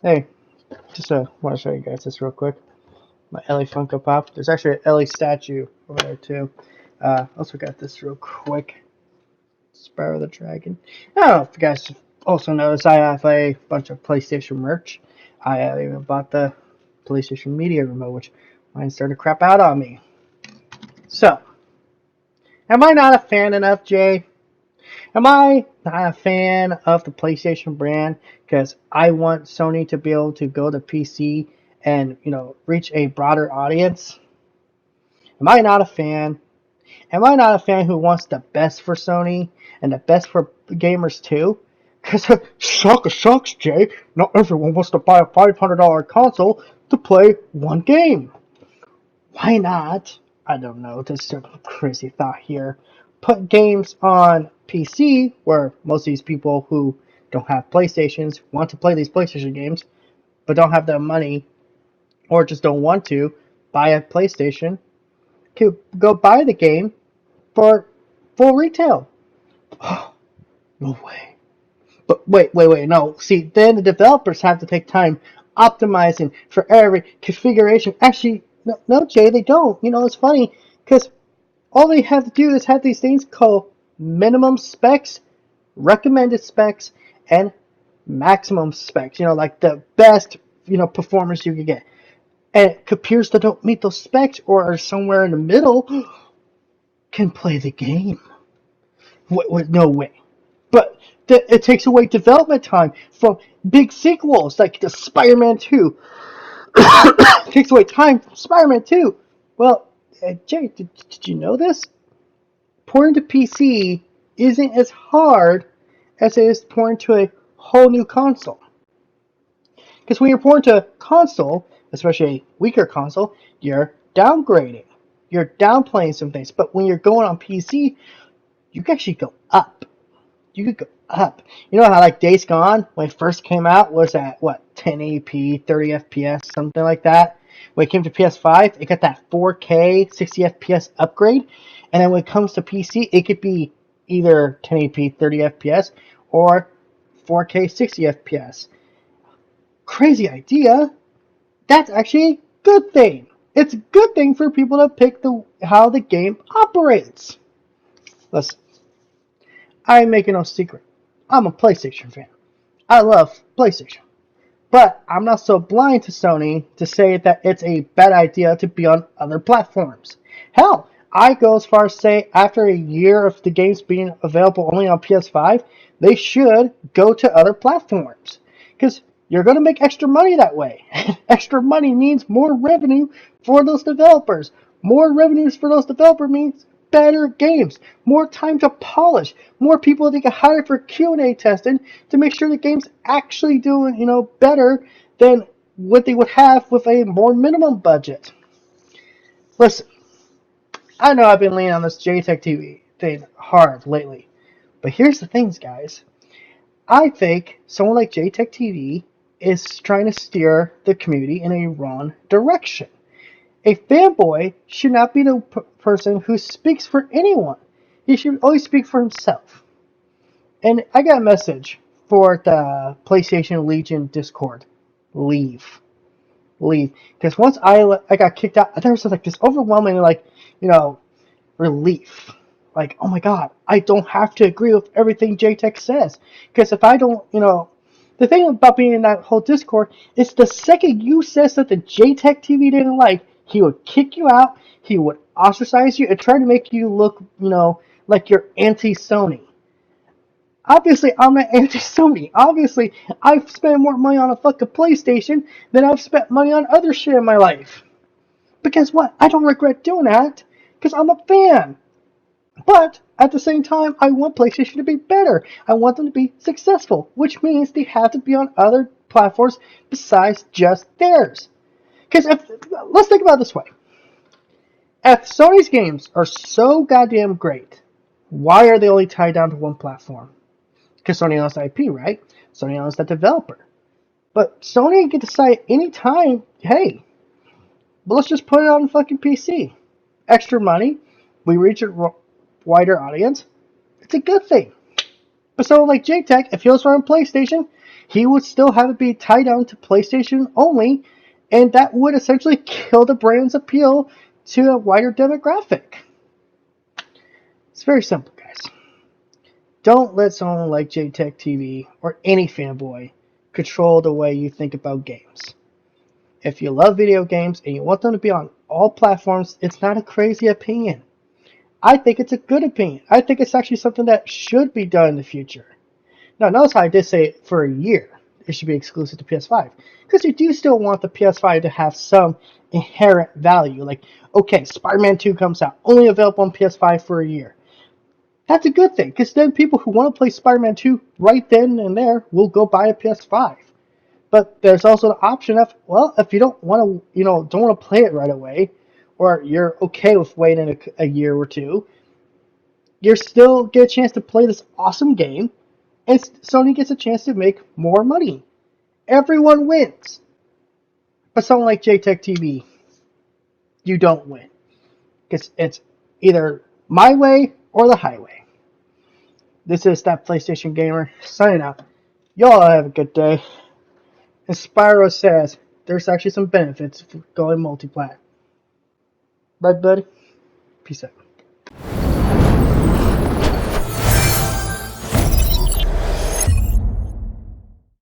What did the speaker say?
Hey, just want to show you guys this real quick. My Ellie Funko Pop. There's actually an Ellie statue over there too. Also got this real quick. Sparrow the Dragon. I don't know if you guys also noticed I have a bunch of PlayStation merch. I even bought the PlayStation Media Remote, which mine's starting to crap out on me. So, am I not a fan enough, Jay? Am I not a fan of the PlayStation brand because I want Sony to be able to go to PC and reach a broader audience? Am I not a fan? Am I not a fan who wants the best for Sony and the best for gamers too? Because sucks, Jay. Not everyone wants to buy a $500 console to play one game. Why not? I don't know. This is a crazy thought here. Put games on PC where most of these people who don't have PlayStations want to play these PlayStation games but don't have the money or just don't want to buy a PlayStation to go buy the game for full retail. Oh, no way. But wait, no. See, then the developers have to take time optimizing for every configuration. Actually, no, Jay, they don't. It's funny because all they have to do is have these things called minimum specs, recommended specs, and maximum specs. Like the best, performance you can get. And computers that don't meet those specs or are somewhere in the middle can play the game. No way. But it takes away development time from big sequels like the Spider-Man 2. It takes away time from Spider-Man 2. Well, Jay, did you know this? Porting to PC isn't as hard as it is porting to a whole new console. Because when you're porting to a console, especially a weaker console, you're downgrading. You're downplaying some things. But when you're going on PC, you can actually go up. You could go up. You know how like Days Gone when it first came out was at what 1080p, 30 FPS, something like that. When it came to PS5, it got that 4K, 60 FPS upgrade, and then when it comes to PC, it could be either 1080p, 30 FPS, or 4K, 60 FPS. Crazy idea. That's actually a good thing. It's a good thing for people to pick how the game operates. Listen, I ain't making no secret. I'm a PlayStation fan. I love PlayStation. But I'm not so blind to Sony to say that it's a bad idea to be on other platforms. Hell, I go as far as say after a year of the games being available only on PS5, they should go to other platforms. Because you're going to make extra money that way. Extra money means more revenue for those developers. More revenues for those developers means better games, more time to polish, more people they can hire for Q&A testing to make sure the game's actually doing, better than what they would have with a more minimum budget. Listen, I know I've been leaning on this JTech TV thing hard lately, but here's the things, guys. I think someone like JTech TV is trying to steer the community in a wrong direction. A fanboy should not be the person who speaks for anyone. He should always speak for himself. And I got a message for the PlayStation Legion Discord. Leave. Leave. Because once I got kicked out, there was like this overwhelming, relief. Like, oh my god, I don't have to agree with everything JTech says. Because if I don't, the thing about being in that whole Discord is the second you said something JTech TV didn't like, he would kick you out, he would ostracize you, and try to make you look, like you're anti-Sony. Obviously, I'm not anti-Sony. Obviously, I've spent more money on a fucking PlayStation than I've spent money on other shit in my life. But guess what? I don't regret doing that, because I'm a fan. But at the same time, I want PlayStation to be better. I want them to be successful, which means they have to be on other platforms besides just theirs. Because let's think about it this way. If Sony's games are so goddamn great, why are they only tied down to one platform? Because Sony owns the IP, right? Sony owns the developer. But Sony can decide anytime, hey, well, let's just put it on fucking PC. Extra money, we reach a wider audience. It's a good thing. But someone like JTech, if he was on PlayStation, he would still have it be tied down to PlayStation only, and that would essentially kill the brand's appeal to a wider demographic. It's very simple, guys. Don't let someone like JTech TV or any fanboy control the way you think about games. If you love video games and you want them to be on all platforms, it's not a crazy opinion. I think it's a good opinion. I think it's actually something that should be done in the future. Now, notice how I did say for a year it should be exclusive to PS5. Because you do still want the PS5 to have some inherent value. Like, okay, Spider-Man 2 comes out, only available on PS5 for a year. That's a good thing, because then people who want to play Spider-Man 2 right then and there will go buy a PS5. But there's also the option of, well, if you don't want to, don't want to play it right away, or you're okay with waiting a year or two, you still get a chance to play this awesome game, and Sony gets a chance to make more money. Everyone wins. But someone like JTech TV, you don't win. Because it's either my way or the highway. This is That PlayStation Gamer, signing out. Y'all have a good day. And Spyro says there's actually some benefits for going multiplat. Right, buddy? Peace out.